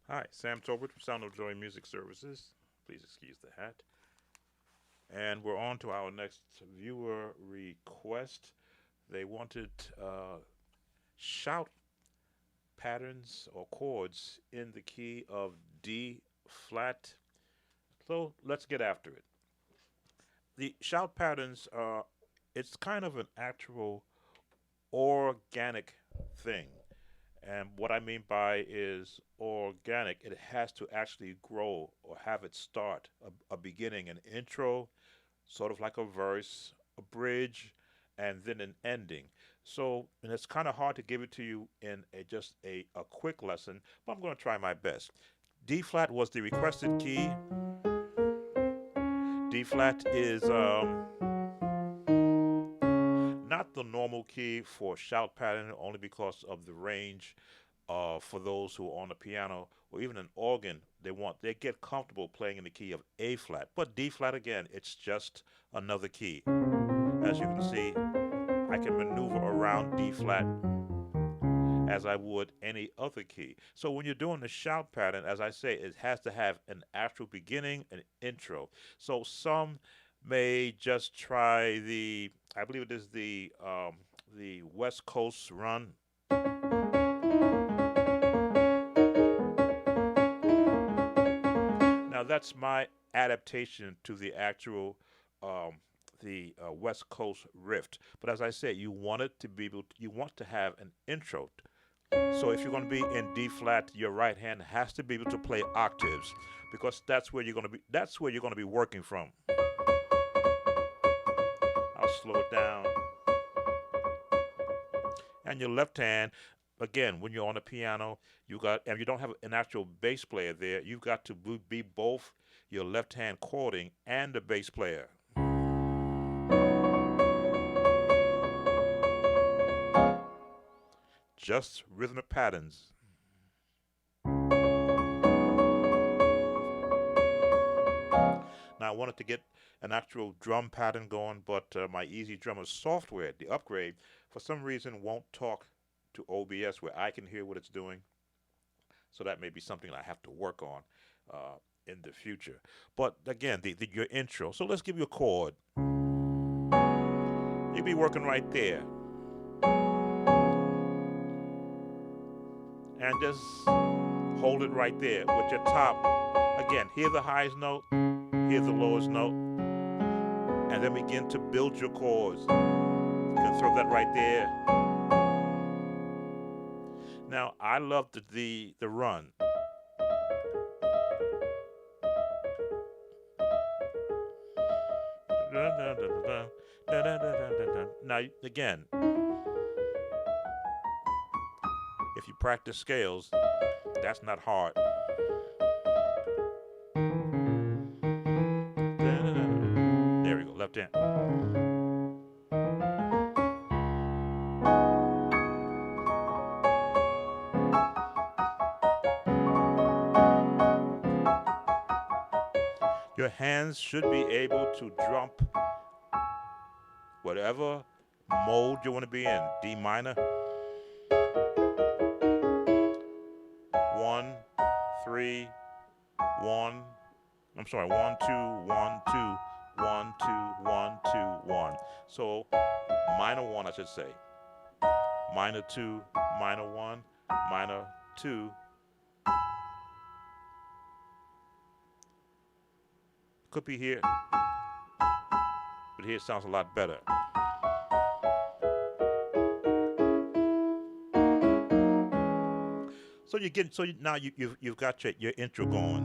Hi, Sam Tolbert from Sound of Joy Music Services. Please excuse the hat. And we're on to our next viewer request. They wanted shout patterns or chords in the key of D flat. So let's get after it. The shout patterns are, it's kind of an actual organic thing. And what I mean by is organic, it has to actually grow or have it start a beginning, an intro, sort of like a verse, a bridge, and then an ending. So, and it's kind of hard to give it to you in just a quick lesson, but I'm going to try my best. D flat was the requested key. D flat is not the normal key for shout pattern, only because of the range. For those who are on the piano or even an organ, they get comfortable playing in the key of A flat. But D flat again, it's just another key. As you can see, I can maneuver around D flat as I would any other key. So when you're doing the shout pattern, as I say, it has to have an actual beginning, an intro. So some may just try I believe it is the West Coast run. Now that's my adaptation to the actual the West Coast rift. But as I said, you want it to be able you want to have an intro. So if you're going to be in D flat, your right hand has to be able to play octaves because that's where you're going to be working from. I'll slow it down. And your left hand, again, when you're on the piano, and you don't have an actual bass player there, you've got to be both your left hand chording and the bass player. Just rhythmic patterns. Now I wanted to get an actual drum pattern going, but my Easy Drummer software, the upgrade, for some reason won't talk to OBS where I can hear what it's doing. So that may be something I have to work on in the future. But again, your intro. So let's give you a chord. You'll be working right there. And just hold it right there with your top. Again, hear the highest note, hear the lowest note, and then begin to build your chords. You can throw that right there. Now, I love the run. Now, again, if you practice scales, that's not hard. There we go, left hand. Your hands should be able to jump whatever mode you want to be in. D minor, 1, 3, 1. I'm sorry, 1, 2, 1, 2, 1, 2, 1. So minor 1, I should say. Minor 2, minor 1, minor 2. Could be here, but here it sounds a lot better. So you get now you've got your intro going.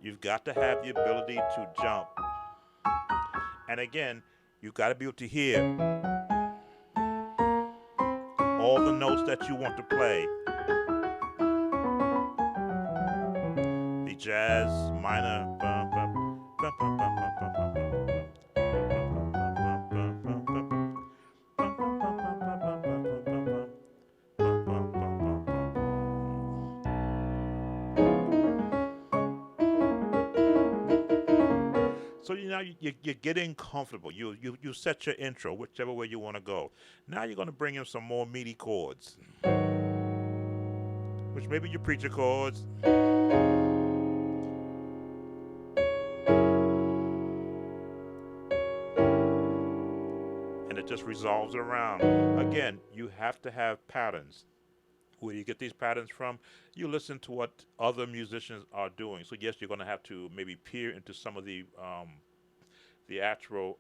You've got to have the ability to jump. And again, you've got to be able to hear all the notes that you want to play. The jazz, minor, So you're getting comfortable. You set your intro, whichever way you want to go. Now you're going to bring in some more meaty chords, which maybe your preacher chords, and it just resolves it around. Again, you have to have patterns. Where you get these patterns from, you listen to what other musicians are doing. So yes, you're going to have to maybe peer into some of the actual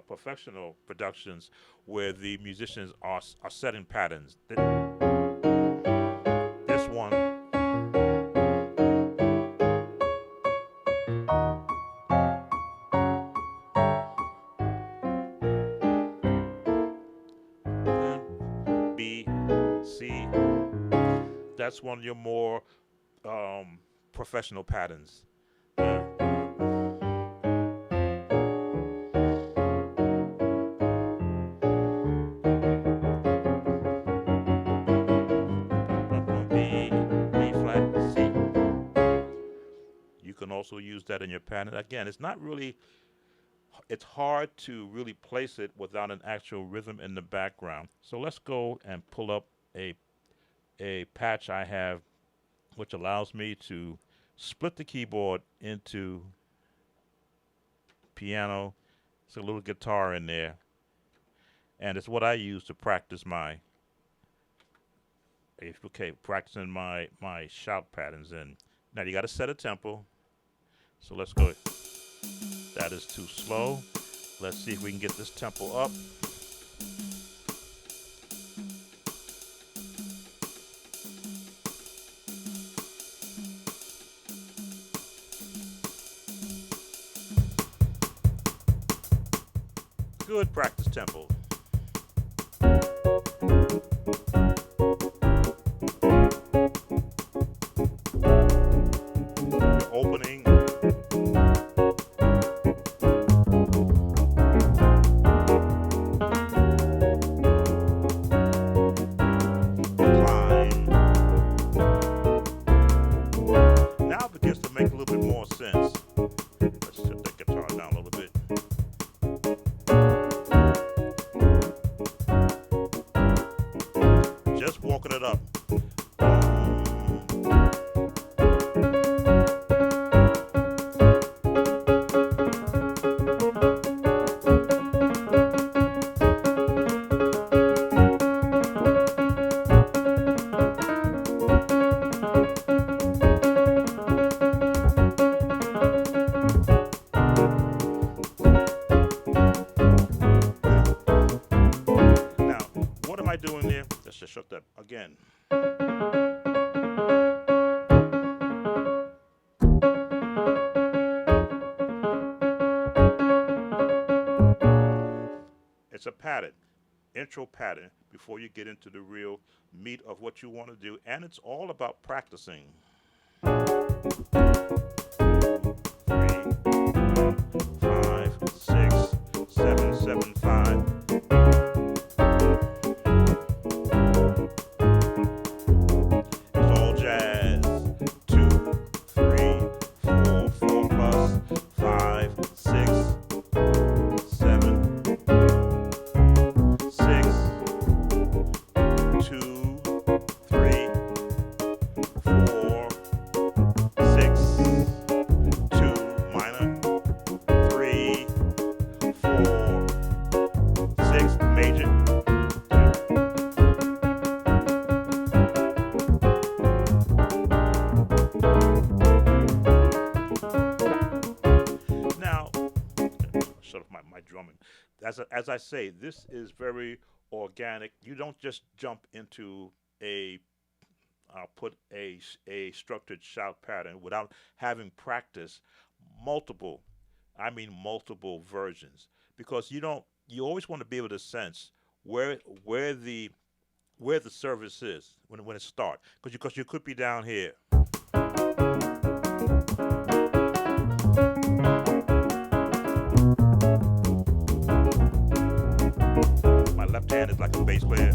professional productions where the musicians are setting patterns. This one, B, C. That's one of your more professional patterns. B flat, C. You can also use that in your pattern. Again, it's hard to really place it without an actual rhythm in the background. So let's go and pull up a patch I have, which allows me to split the keyboard into piano. There's a little guitar in there, and it's what I use to practice practicing my shout patterns in. Now you got to set a tempo. So let's go. That is too slow. Let's see if we can get this tempo up. Good practice tempo. Your opening. Climb. Now it begins to make a little bit more sense. Let's set that guitar down a little bit. Just walking it up. Now, what am I doing there? Let's just shut that again. It's a pattern, intro pattern, before you get into the real meat of what you want to do, and it's all about practicing. 5, 6, 7, 7, 5. It's all jazz. 2, 3, 4, 4 plus 5, 6, 7, 6, 2, 3, 4, 6, 2 minor, 3, 4, 6 major. Now, shut off my drumming. As I say, this is very organic. You don't just jump into put a structured shout pattern without having practiced multiple versions, because you always want to be able to sense where the service is when it starts, because you could be down here. My left hand is like a bass player.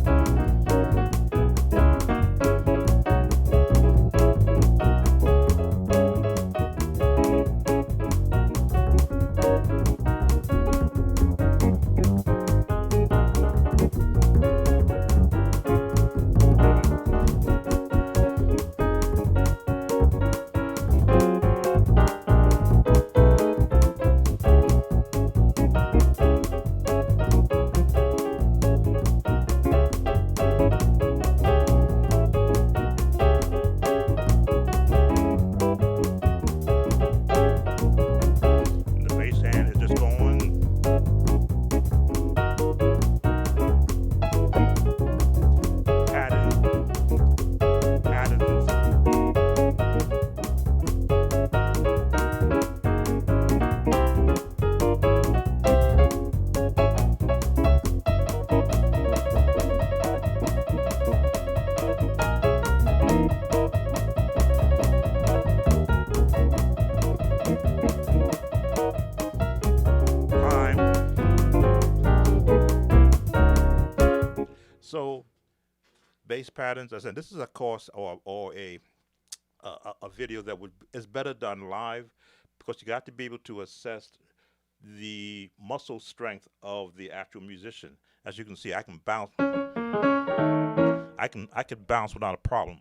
bass patterns. I said this is a course or a video that is better done live because you got to be able to assess the muscle strength of the actual musician. As you can see, I can bounce. I can bounce without a problem.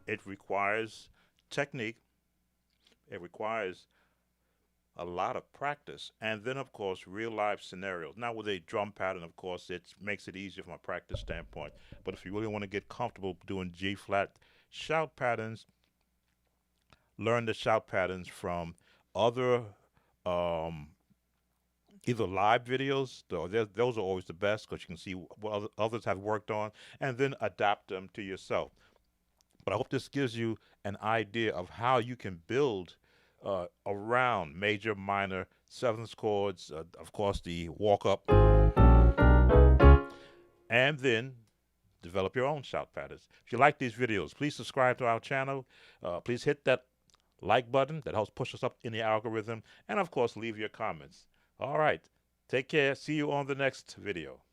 It requires technique. It requires a lot of practice, and then of course real life scenarios. Now with a drum pattern, of course, it makes it easier from a practice standpoint. But if you really want to get comfortable doing G flat shout patterns, learn the shout patterns from other um, either live videos. Those are always the best because you can see what others have worked on, and then adapt them to yourself. But I hope this gives you an idea of how you can build around major, minor, seventh chords, of course, the walk up, and then develop your own shout patterns. If you like these videos, please subscribe to our channel. Please hit that like button that helps push us up in the algorithm. And of course, leave your comments. All right. Take care. See you on the next video.